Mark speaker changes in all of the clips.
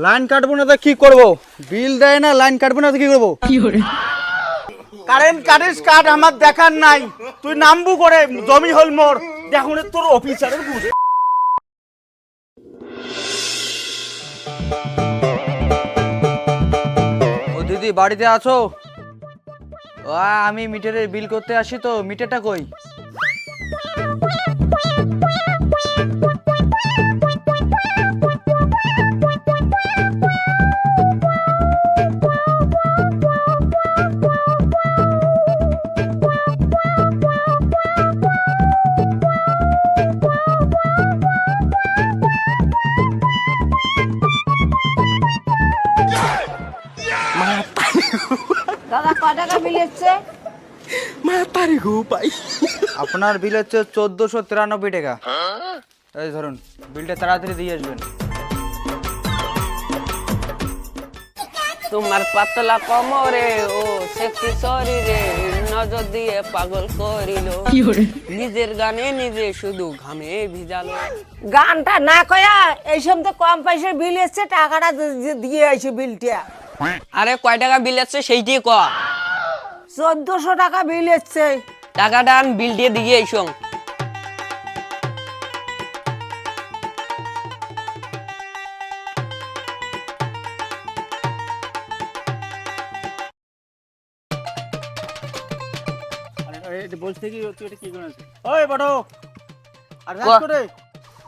Speaker 1: Line কাটবো না তো কি করবো? বিল দেয় না, লাইন কাটবো না তো কি করবো? কারেন্ট কাটিস কাট, আমার দেখার নাই। তুই নামবু করে জমি হল মোর, দেখুন তোর অফিসারের বুঝে। ও দিদি বাড়িতে আছো? আমি মিটারের বিল করতে আসি তো, মিটারটা কই?
Speaker 2: দাদা কয় টাকা বিল এসছে?
Speaker 1: আপনার বিল হচ্ছে 1493 টাকা। এই ধরুন বিলটা, তাড়াতাড়ি দিয়ে আসবেন।
Speaker 3: তোমার পাতলা কোমরে ও সেক্সি শরীরে নজর দিয়ে পাগল করিল, নিজের গানে নিজে শুধু ঘামে ভিজালো।
Speaker 2: গানটা না কয়া এইসব তো কম পয়সার বিল এসছে, টাকাটা দিয়ে আইছে বিলটা।
Speaker 3: আরে কয় টাকা বিল আসছে সেইটি ক।
Speaker 2: 1400 টাকা বিল এসছে।
Speaker 3: টাকাটা আন, বিল দিয়ে দিয়ে আইসং।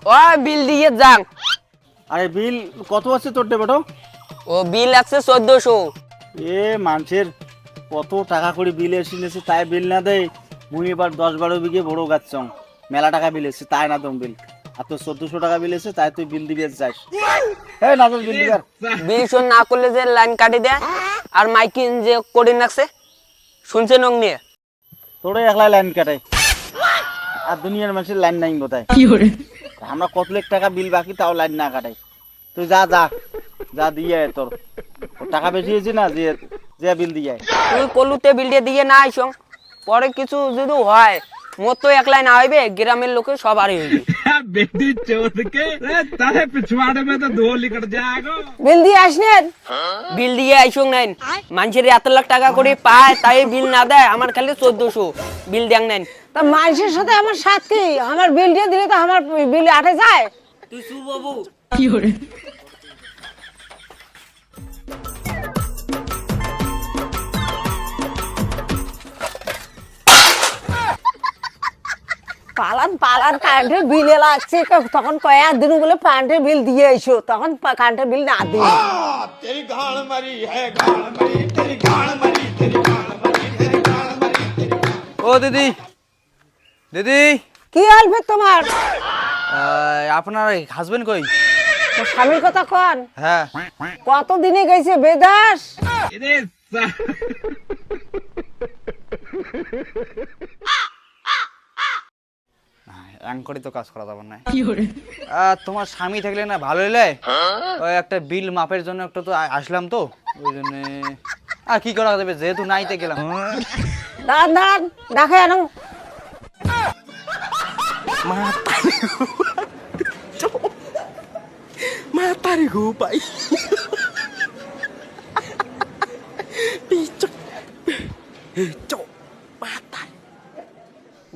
Speaker 3: ও বিল দিয়ে যান।
Speaker 1: আরে বিল কত আছে তোর দে বটো?
Speaker 3: ও বিল আছে 1400।
Speaker 1: এ মানুষের কত টাকা করে বিল এসেছে, তাই বিল না দেয়। মুই এবার 10-12 বিঘে বড় গাছছং, মেলা টাকা বিল এসেছে, তাই না তুমি বিল। আর তোর 1400 টাকা বিল এসেছে, তাই তুই বিল দিবি যাস। এই না তোর বিল দিবার
Speaker 3: বিল শোন না করলে যে লাইন কাটি দেয়, আর মাইকিং যে করে রাখছে শুনছেন নং নিয়ে।
Speaker 1: তোরে একলাই লাইন কাটাই, আর দুনিয়ার মানুষের লাইন নাই বোধহয়। আমরা কত লাখ টাকা বিল বাকি, তাও লাইন না কাটাই। তুই যা যা যা দিয়ে আয়, তোর টাকা বেশি হয়েছে না, যে বিল দিয়ে আয়।
Speaker 3: তুই কলুতে বিলটা দিয়ে না আইসং, পরে কিছু যদি হয় মোর তো একলাই না হইবে, গ্রামের লোকে সবারই হইবে।
Speaker 4: बेटी चौथ के तारे पिछवाड़े में तो धो निकल जाएगा।
Speaker 2: বিল দিয়ে আসনেন?
Speaker 3: বিল দিয়ে আইসং নাই, মানুষের এত লাখ টাকা করে পায়, তাই বিল না দেয়। আমার খালি 1400 বিল দেন নাই।
Speaker 2: তা মানুষের সাথে আমার সাথ কি? আমার বিল দিয়ে দিলে তো আমার বিল আটে যায়।
Speaker 3: তুই সু বাবু
Speaker 2: পালান পালান কারেন্টের বিল এলা আসছে, তখন কয়েক দিন বলে কারেন্টের বিল দিয়ে আইসো, তখন কারেন্টের বিল না দিই।
Speaker 1: ও দিদি, দিদি
Speaker 2: কি হলবে তোমার?
Speaker 1: আপনার হাজবেন্ড কই?
Speaker 2: তোর স্বামীর কথা কন।
Speaker 1: হ্যাঁ,
Speaker 2: কত দিনে গেছে বেদাস?
Speaker 4: इधे
Speaker 1: করে তো কাজ করা যাবে না। তোমার স্বামী থাকলে না ভালো হইলে, ওই একটা বিল মাপের জন্য একটা তো আসলাম তো, ওই জন্য। আর কি করা যাবে, যেহেতু নাইতে গেলাম।
Speaker 2: দাঁড়ান দাঁড়ান, ডাকে আনো।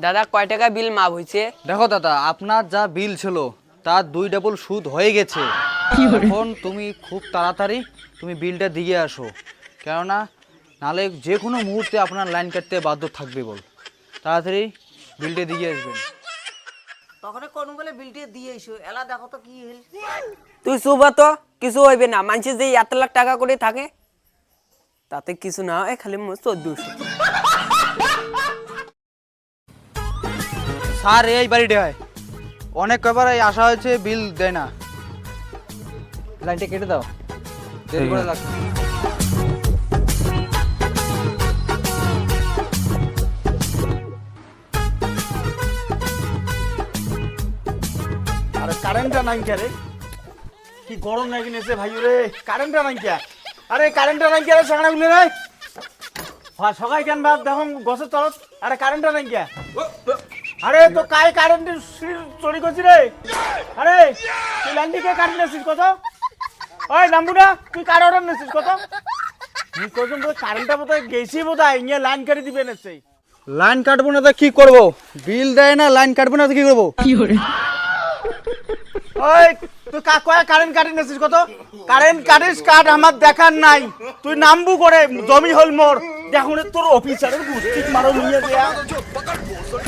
Speaker 3: দাদা কয় টাকা বিল মাপ হইছে?
Speaker 1: দেখো দাদা, আপনার যা বিল ছিল তার 2 ডাবল সুদ হয়ে গেছে। এখন তুমি খুব তাড়াতাড়ি তুমি বিলটা দিয়ে আসো, কেননা নালে যে কোনো মুহূর্তে আপনার লাইন কাটতে বাধ্য থাকবে। বল তাড়াতাড়ি বিলটা দিয়ে আসবেন।
Speaker 2: তখন কোন বলে বিলটা দিয়ে আইসো, এলা দেখো তো কি হল।
Speaker 3: তুই সুবা তো কিছু হইবে না, মানুষের যে এত লাখ টাকা করে থাকে তাতে কিছু না হয়, খালি 1400।
Speaker 1: স্যার এই বাড়িতে হয় অনেক কবার আসা হয়েছে, বিল দেয় না। লাইনটা কেটে দাও, দেরি করে লাগছে। আরে কারেন্টটা নাই কে রে? কি গরম লাগি নেছে ভাই রে, কারেন্টটা নাই কে? আরে কারেন্টটা নাই কে রে? সাগনা গুলে রে সকাই কেন বাদ দেখো গছের তলত। আরে কারেন্টটা নাই কে? আরে তো কাই কারেন্ট চুরি করছি রে? আরে তুই লাইন দিকে কারেন্ট আসিস কত?
Speaker 5: ওই নামবু না, তুই কার অর্ডার নিছিস কত? তুই কজন বোধ কারেন্টটা বোধ গেছি বোধ হয়, ইয়ে লাইন কেটে দিবে নেছে।
Speaker 1: লাইন কাটবো না তো কি করবো? বিল দেয় না, লাইন কাটবো না তো কি করবো?
Speaker 5: ওই তুই কয়া কারেন্ট কাটি নিছিস কত? কারেন্ট কাটিস কাট, আমার দেখার নাই। তুই নামবু করে জমি হল মোর দেখুন, তোর অফিসারের গুষ্টি মারো নিয়ে দেয়া।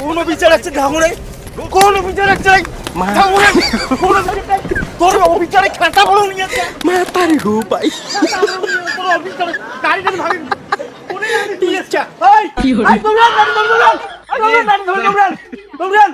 Speaker 5: কোন অফিসার আছে দেখুন, কোন অফিসার আছে তোর অফিসারে খাতা বড় নিয়ে দেয়া।
Speaker 6: মাতারি গো ভাই।
Speaker 5: তোর অফিসারে গাড়িটা ভাঙি কোনে গাড়ি দিয়েছে? ওই আই দৌড়ান গাড়ি দৌড়ান, আই দৌড়ান গাড়ি দৌড়ান দৌড়ান।